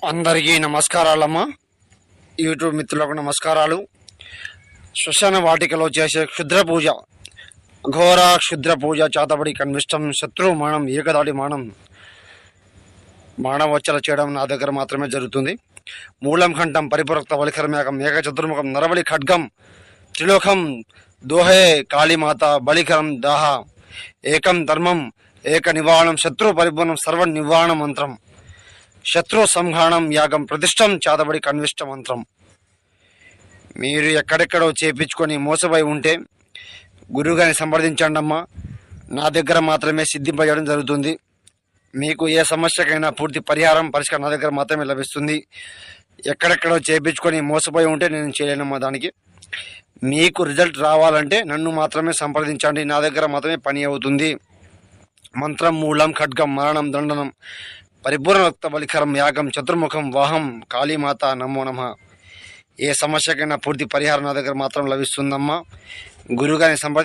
అందరికీ నమస్కారాలమ్మా. యూట్యూబ్ మిత్రులకు నమస్కారాలు. శ్మశాన వాటికలో చేసే క్షుద్ర పూజ, ఘోర క్షుద్ర పూజ, చాతబడి కన్విష్టం, శత్రు మానం, ఏకదాడి మానం, మానవచ్చల చేయడం నా దగ్గర మాత్రమే జరుగుతుంది. మూలం కంఠం, పరిపురక్త బలికరమేకం, ఏక చతుర్ముఖం, నరబలి ఖడ్గం, త్రిలోకం దోహే కాళీమాత, బలికరం దాహ, ఏకం ధర్మం, ఏక నివారణం, శత్రు పరిపూర్ణం, సర్వ నివారణ మంత్రం, శత్రు సంహారణం యాగం, ప్రతిష్టం, చాతబడి కన్విష్ట మంత్రం. మీరు ఎక్కడెక్కడో చేపించుకొని మోసపోయి ఉంటే గురువుగారిని సంప్రదించండి అమ్మా. నా దగ్గర మాత్రమే సిద్ధింపజేయడం జరుగుతుంది. మీకు ఏ సమస్యకైనా పూర్తి పరిష్కారం నా దగ్గర మాత్రమే లభిస్తుంది. ఎక్కడెక్కడో చేపించుకొని మోసపోయి ఉంటే నేను చేయలేనమ్మా. దానికి మీకు రిజల్ట్ రావాలంటే నన్ను మాత్రమే సంప్రదించండి. నా దగ్గర మాత్రమే పని అవుతుంది. మంత్రం, మూలం, ఖడ్గం, మరణం, దండనం, పరిపూర్ణ రక్త బలికరం, యాగం, చతుర్ముఖం, వాహం, కాళీమాత, నమో నమః. ఏ సమస్యకైనా పూర్తి పరిహారం నా దగ్గర మాత్రం లభిస్తుందమ్మా. గురువుగారిని సంప్రదించి